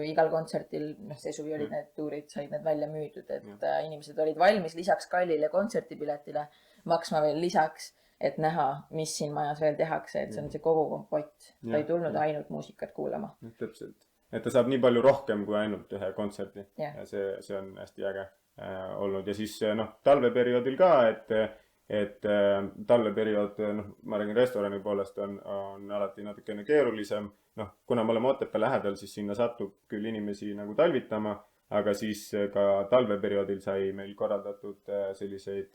S2: igal kontsertil, see suvi olid need tuurid, said need välja müüdud, et inimesed olid valmis lisaks kallile kontsertipiletile maksma veel lisaks, et näha, mis siin majas veel tehakse, et see on see kogu kompott. Ta ei tulnud ainult muusikat kuulama.
S1: Täpselt. Et ta saab nii palju rohkem kui ainult ühe kontserti. Ja see on hästi äge olnud. Ja siis talveperioodil ka, et talveperiood, ma räägin restorani poolest, on alati natukene keerulisem. Kuna me oleme Otepää lähedal, siis sinna satub küll inimesi nagu talvitama, aga siis ka talveperioodil sai meil korraldatud selliseid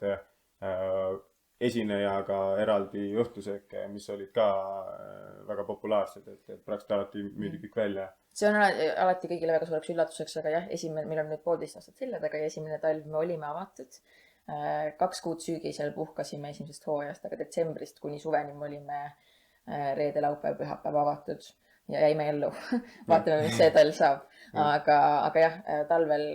S1: esinejaga eraldi õhtusööke, mis olid ka väga populaarsed, et praktiliselt alati müüdi kõik välja.
S2: See on alati kõigile väga suureks üllatuseks, aga jah, meil on nüüd 1,5 aastat selja taga ja esimene talv me olime avatud. 2 kuud sügisel puhkasime esimesest hooajast, aga detsembrist kuni suveni me olime reede, laupäev, pühapäev avatud ja jäime ellu. Vaatame, mis see talv saab. Aga jah, talvel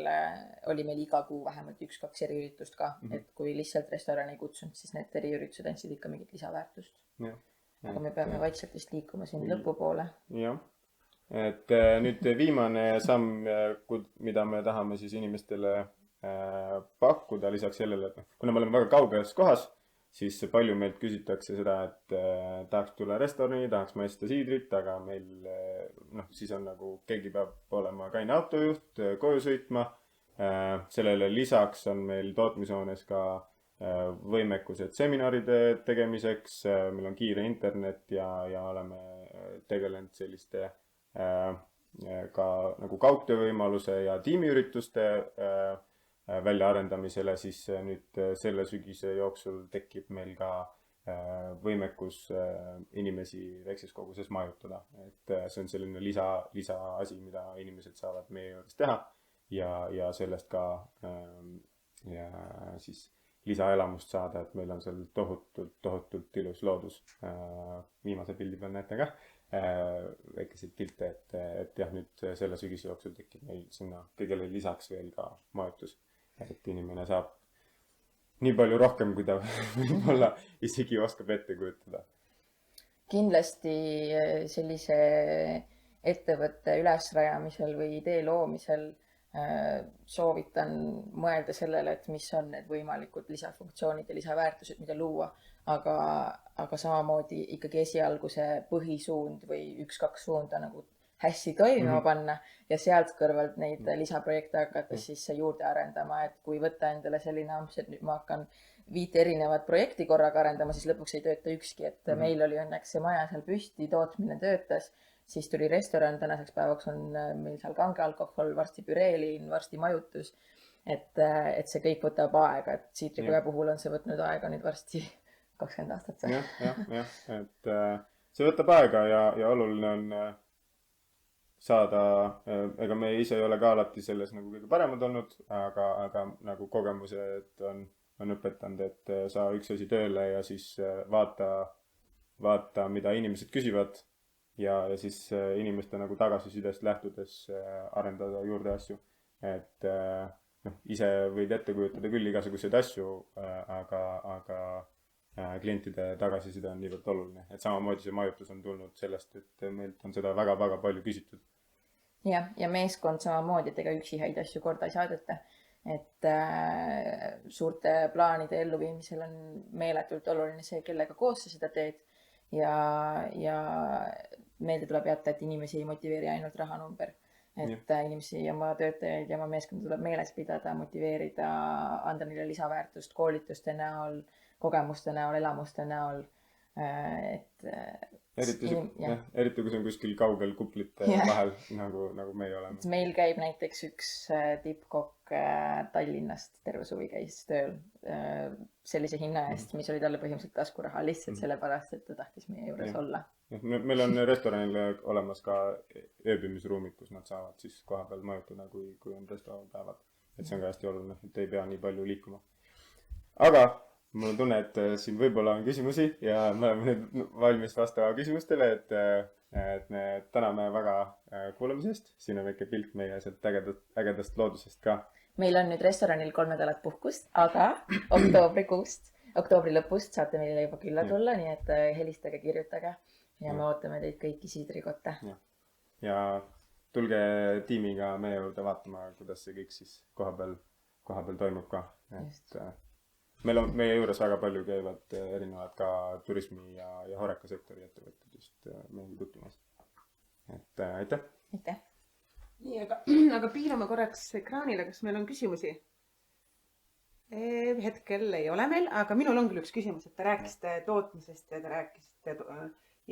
S2: oli meil iga kuu vähemalt 1-2 eriüritust ka, et kui lihtsalt restoran ei kutsunud, siis need eriüritused andsid ikka mingit lisaväärtust. Aga me peame vaikselt vist liikuma siin lõpupoole.
S1: Jah, et nüüd viimane samm, mida me tahame siis inimestele pakkuda lisaks sellele, et kuna me oleme väga kauges kohas, siis palju meilt küsitakse seda, et tahaks tulla restorani, tahaks maista siidrit, aga meil siis on nagu keegi peab olema kaine autojuht, koju sõitma. Sellele lisaks on meil tootmishoones ka võimekused seminaride tegemiseks. Meil on kiire internet ja oleme tegelenud selliste ka nagu kaugtöövõimaluse ja tiimiürituste väljaarendamisele, siis nüüd selle sügise jooksul tekib meil ka võimekus inimesi väikses koguses majutada. Et see on selline lisa asi, mida inimesed saavad meie juures teha ja sellest ka siis lisaelamust saada, et meil on seal tohutult ilus loodus. Viimase pildi peal näete ka väikeseid pilte, et jah, nüüd selle sügise jooksul tekib meil sinna kõigele lisaks veel ka majutus. Et inimene saab nii palju rohkem, kui ta võib-olla isegi oskab ette kujutada.
S2: Kindlasti sellise ettevõtte ülesrajamisel või idee loomisel soovitan mõelda sellele, et mis on need võimalikud lisafunktsioonid ja lisaväärtused, mida luua, aga samamoodi ikkagi esialgu see põhisuund või 1-2 suunda nagu hästi toimima panna ja sealt kõrvalt neid lisaprojekte hakates siis juurde arendama, et kui võtta endale selline amps, et nüüd ma hakkan 5 erinevat projekti korraga arendama, siis lõpuks ei tööta ükski, et meil oli õnneks see maja seal püsti, tootmine töötas, siis tuli restoran, tänaseks päevaks on meil seal kange alkohol, varsti püreeliin, varsti majutus, et see kõik võtab aega, et Siidrikuja puhul on see võtnud aega nüüd varsti 20 aastat.
S1: Jah, et see võtab aega ja oluline on saada, ega me ise ei ole ka alati selles nagu kõige paremad olnud, aga nagu kogemused on õpetanud, et saa üks asi tööle ja siis vaata, mida inimesed küsivad ja siis inimeste nagu tagasisidest lähtudes arendada juurde asju. Et ise võid ette kujutada küll igasuguseid asju, aga klientide tagasiside on niivõrd oluline, et samamoodi see majutus on tulnud sellest, et meilt on seda väga-väga palju küsitud.
S2: Ja meeskond samamoodi, et ega üksi häid asju korda ei saadeta, et suurte plaanide elluviimisel on meeletult oluline see, kellega koos sa seda teed ja meelde tuleb jätta, et inimesi ei motiveeri ainult rahanumber, et inimesi ja oma töötajaid ja oma meeskonda tuleb meeles pidada, motiveerida, anda neile lisaväärtust koolituste näol, kogemuste näol, elamuste näol,
S1: eriti kui see on kuskil kaugel kuplite vahel, nagu meie oleme.
S2: Meil käib näiteks üks tippkokk Tallinnast terve suvi käis tööl sellise hinna eest, mis oli talle põhimõtteliselt taskuraha lihtsalt sellepärast, et ta tahtis meie juures olla.
S1: Meil on restoranile olemas ka ööbimisruumid, kus nad saavad siis koha peal majutada, kui on restoranpäevad. Et see on ka hästi oluline, et ei pea nii palju liikuma. Aga mul on tunne, et siin võib-olla on küsimusi ja me oleme nüüd valmis vastama küsimustele, et et me täname väga kuulamisest. Siin on väike pilt meie sealt ägedast loodusest ka.
S2: Meil on nüüd restoranil 3 nädalat puhkust, aga oktoobri lõpust saate meile juba külla tulla, nii et helistage, kirjutage ja me ootame teid kõiki siidrikotte.
S1: Ja tulge tiimiga meie juurde vaatama, kuidas see kõik siis kohapeal toimub ka. Et meie juures väga palju käivad erinevad ka turismi ja Horeca sektori ettevõtted just meiega tutvumas. Et aitäh!
S2: Aitäh!
S3: Nii, aga piilame korraks ekraanile, kas meil on küsimusi? Hetkel ei ole meil, aga minul on küll üks küsimus, et te rääkisite tootmisest ja te rääkisite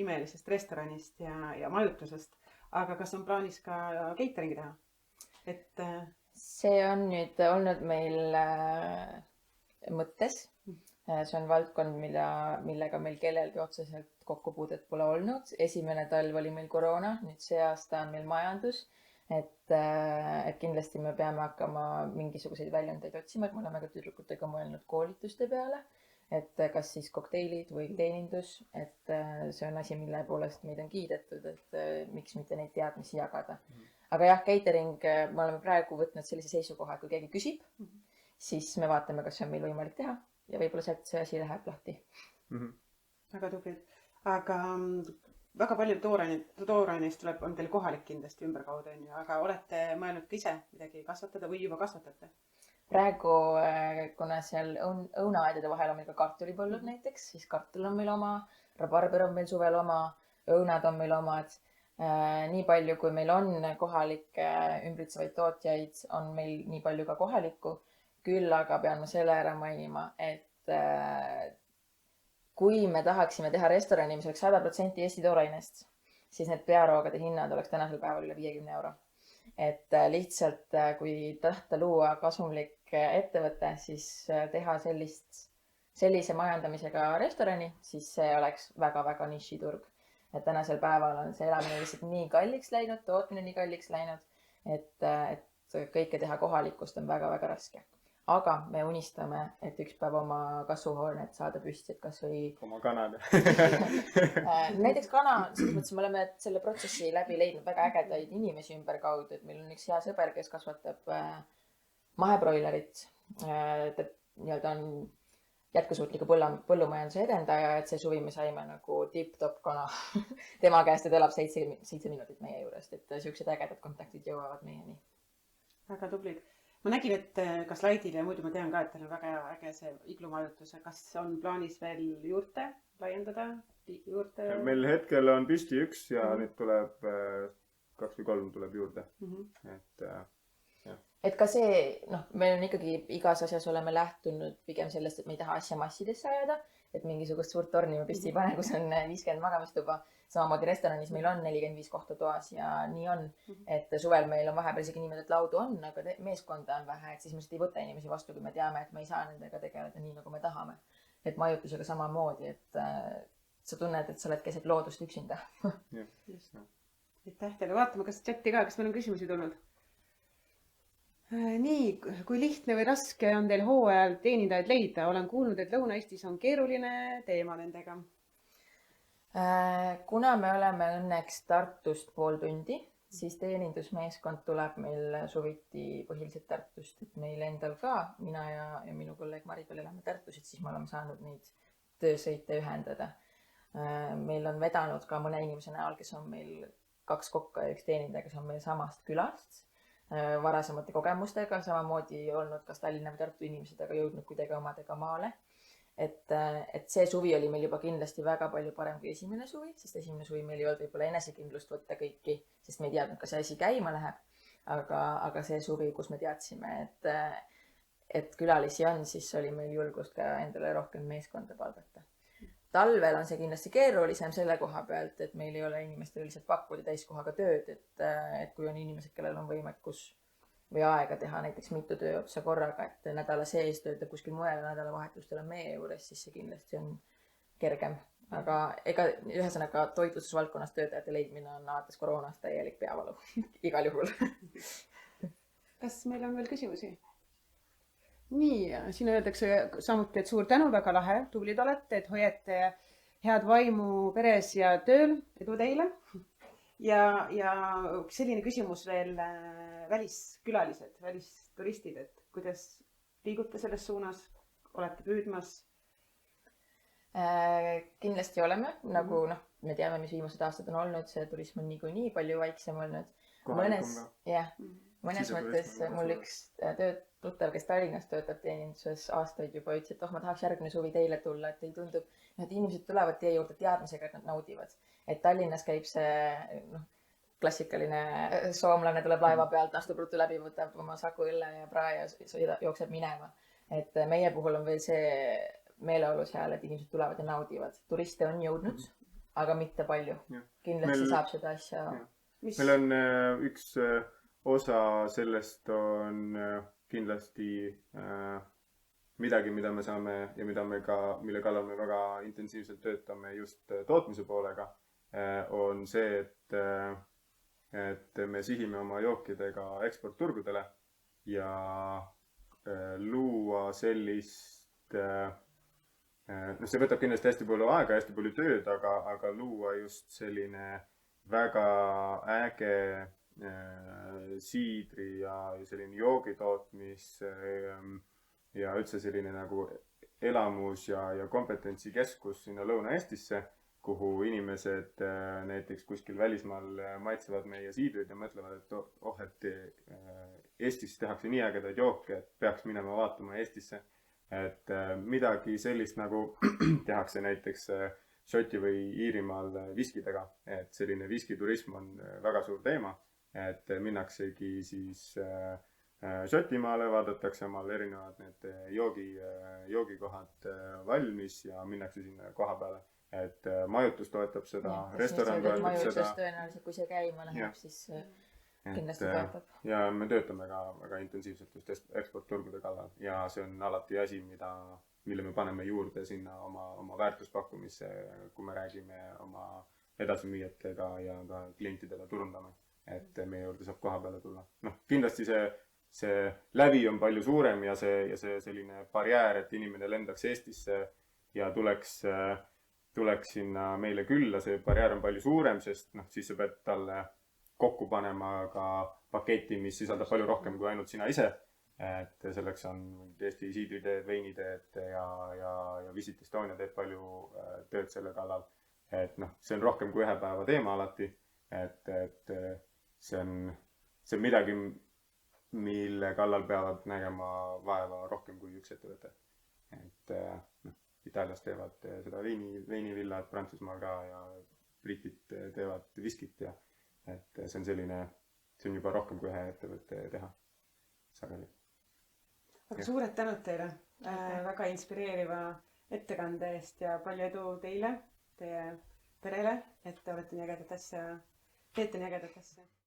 S3: imelisest restoranist ja majutusest, aga kas on plaanis ka cateringi teha? Et
S2: see on nüüd olnud meil mõttes. See on valdkond, millega meil kellelgi otseselt kokkupuudet pole olnud. Esimene talv oli meil koroona, nüüd see aasta on meil majandus. Et kindlasti me peame hakkama mingisuguseid väljundeid otsima, et me oleme ka tüdrukutega mõelnud koolituste peale, et kas siis kokteilid või teenindus, et see on asi, mille poolest meid on kiidetud, et miks mitte neid teadmisi jagada. Aga jah, catering, me oleme praegu võtnud sellise seisukoha, et kui keegi küsib, siis me vaatame, kas see on meil võimalik teha ja võib-olla sealt see asi läheb lahti.
S3: Väga tublid. Aga väga palju tooraineist on teil kohalik kindlasti ümberkaudu, aga olete mõelnud ka ise midagi kasvatada või juba kasvatate?
S2: Praegu, kuna seal õunaaedade vahel on meil ka kartulipõllud näiteks, siis kartul on meil oma, rabarber on meil suvel oma, õunad on meil omad. Nii palju, kui meil on kohalikke ümbritsevaid tootjaid, on meil nii palju ka kohalikku. Küll aga pean ma selle ära mainima, et kui me tahaksime teha restorani, mis oleks 100% Eesti toorainest, siis need pearoogade hinnad oleks tänasel päeval üle 50 euro. Et lihtsalt, kui tahta luua kasumlik ettevõte, siis teha sellise majandamisega restorani, siis see oleks väga-väga nišiturg. Et tänasel päeval on see elamine lihtsalt nii kalliks läinud, tootmine nii kalliks läinud, et kõike teha kohalikust on väga-väga raske. Aga me unistame, et üks päev oma kasvuhoonet saada püsti, et kas või...
S1: Oma kanad.
S2: Näiteks kana, selles mõttes me oleme selle protsessi läbi leidnud väga ägedaid inimesi ümberkaudu, et meil on üks hea sõber, kes kasvatab mahebroilerit. Ta on jätkusuutliku põllumajanduse edendaja, et see suvi me saime nagu tip-top kana tema käest, et elab 7 minutit meie juurest, et siuksed ägedad kontaktid jõuavad meieni.
S3: Väga tublid. Ma nägin, et ka slaidil ja muidu ma tean ka, et teil on väga äge see iglumajutus. Kas on plaanis veel juurde laiendada?
S1: Meil hetkel on püsti üks ja nüüd tuleb 2 või 3 tuleb juurde.
S2: Et ka see, meil on ikkagi igas asjas oleme lähtunud pigem sellest, et me ei taha asja massidesse ajada, et mingisugust suurt torni me püsti ei pane, kus on 50 magamistuba. Samamoodi restoranis meil on 45 kohta toas ja nii on, et suvel meil on vahepeal isegi niimoodi, et laudu on, aga meeskonda on vähe, et siis me ei võta inimesi vastu, kui me teame, et me ei saa nendega tegeleda nii, nagu me tahame. Et majutusega samamoodi, et sa tunned, et sa oled keset loodust üksinda.
S3: Aitäh teile, vaatame, kas chati ka, kas meil on küsimusi tulnud? Nii, kui lihtne või raske on teil hooajal teenindajaid leida? Olen kuulnud, et Lõuna-Eestis on keeruline teema nendega.
S2: Kuna me oleme õnneks Tartust pool tundi, siis teenindusmeeskond tuleb meil suviti põhiliselt Tartust, et meil endal ka, mina ja minu kolleeg Maribel elame Tartus, et siis me oleme saanud neid töösõite ühendada. Meil on vedanud ka mõne inimese näol, kes on meil 2 kokka ja 1 teenindaja, kes on meil samast külast, varasemate kogemustega, samamoodi olnud kas Tallinna või Tartu inimesed, aga jõudnud kuidagi omadega maale. Et see suvi oli meil juba kindlasti väga palju parem kui esimene suvi, sest esimene suvi meil ei olnud võib-olla enesekindlust võtta kõiki, sest me ei teadnud, kas see asi käima läheb. Aga see suvi, kus me teadsime, et külalisi on, siis oli meil julgust ka endale rohkem meeskonda palgata. Talvel on see kindlasti keerulisem selle koha pealt, et meil ei ole inimestele lihtsalt pakkuda täiskohaga tööd, et kui on inimesed, kellel on võimekus või aega teha näiteks mitu tööotsa korraga, et nädala sees töötab kuskil mujal ja nädalavahetustel on meie juures, siis see kindlasti on kergem. Aga ühesõnaga toitlustusvaldkonnas töötajate leidmine on alates koroonast täielik peavalu igal juhul.
S3: Kas meil on veel küsimusi? Nii, siin öeldakse samuti, et suur tänu, väga lahe, tublid olete, et hoiate head vaimu peres ja tööl, edu teile. Ja selline küsimus veel, väliskülalised, välisturistid, et kuidas liigute selles suunas, olete püüdmas?
S2: Kindlasti oleme, nagu me teame, mis viimased aastad on olnud, see turism on niikuinii palju vaiksem olnud. Mõnes mõttes mul üks tuttav, kes Tallinnas töötab teeninduses aastaid juba, ütles, et ma tahaks järgmine suvi teile tulla, et teil tundub, et inimesed tulevad teie juurde teadmisega, et nad naudivad. Et Tallinnas käib see klassikaline soomlane tuleb laeva pealt, astub ruttu läbi, võtab oma saku õlle ja prae ja jookseb minema. Et meie puhul on veel see meeleolu seal, et inimesed tulevad ja naudivad. Turiste on jõudnud, aga mitte palju. Kindlasti saab seda asja.
S1: Meil on üks osa sellest on kindlasti midagi, mida me saame ja mille kallal me väga intensiivselt töötame just tootmise poolega, on see, et me sihime oma jookidega eksportturgudele ja luua sellist, see võtab kindlasti hästi palju aega, hästi palju tööd, aga luua just selline väga äge siidri ja selline joogitootmis ja üldse selline nagu elamus ja kompetentsikeskus sinna Lõuna-Eestisse, kuhu inimesed näiteks kuskil välismaal maitsevad meie siidrid ja mõtlevad, et Eestis tehakse nii ägedaid jooke, et peaks minema vaatama Eestisse. Et midagi sellist nagu tehakse näiteks Šoti või Iirimaal viskidega, et selline viskiturism on väga suur teema, et minnaksegi siis Šotimaale, vaadatakse omal erinevad need joogikohad valmis ja minnakse sinna koha peale. Et majutus toetab seda, restoran toetab seda.
S2: Majutus tõenäoliselt, kui see käima läheb, siis kindlasti toetab.
S1: Ja me töötame ka väga intensiivselt just eksportturgude kallal ja see on alati asi, mille me paneme juurde sinna oma väärtuspakkumisse, kui me räägime oma edasimüüjatega ja ka klientidele turundame, et meie juurde saab koha peale tulla. Kindlasti see lävi on palju suurem ja see selline barjäär, et inimene lendaks Eestisse ja tuleks sinna meile külla, see barjäär on palju suurem, sest siis sa pead talle kokku panema ka paketi, mis sisaldab palju rohkem kui ainult sina ise. Et selleks on Eesti siidriteed, veiniteed ja Visit Estonia teeb palju tööd selle kallal. Et see on rohkem kui ühe päeva teema alati, et see on midagi, mille kallal peavad nägema vaeva rohkem kui üks ettevõte. Et Itaalias teevad seda veinivillad, Prantsusmaal ka ja britid teevad viskit ja et see on juba rohkem kui ühe ettevõtte teha sageli.
S3: Aga suured tänud teile väga inspireeriva ettekande eest ja palju edu teile, teie perele, et te olete nii ägedat asja, teete nii ägedat asja.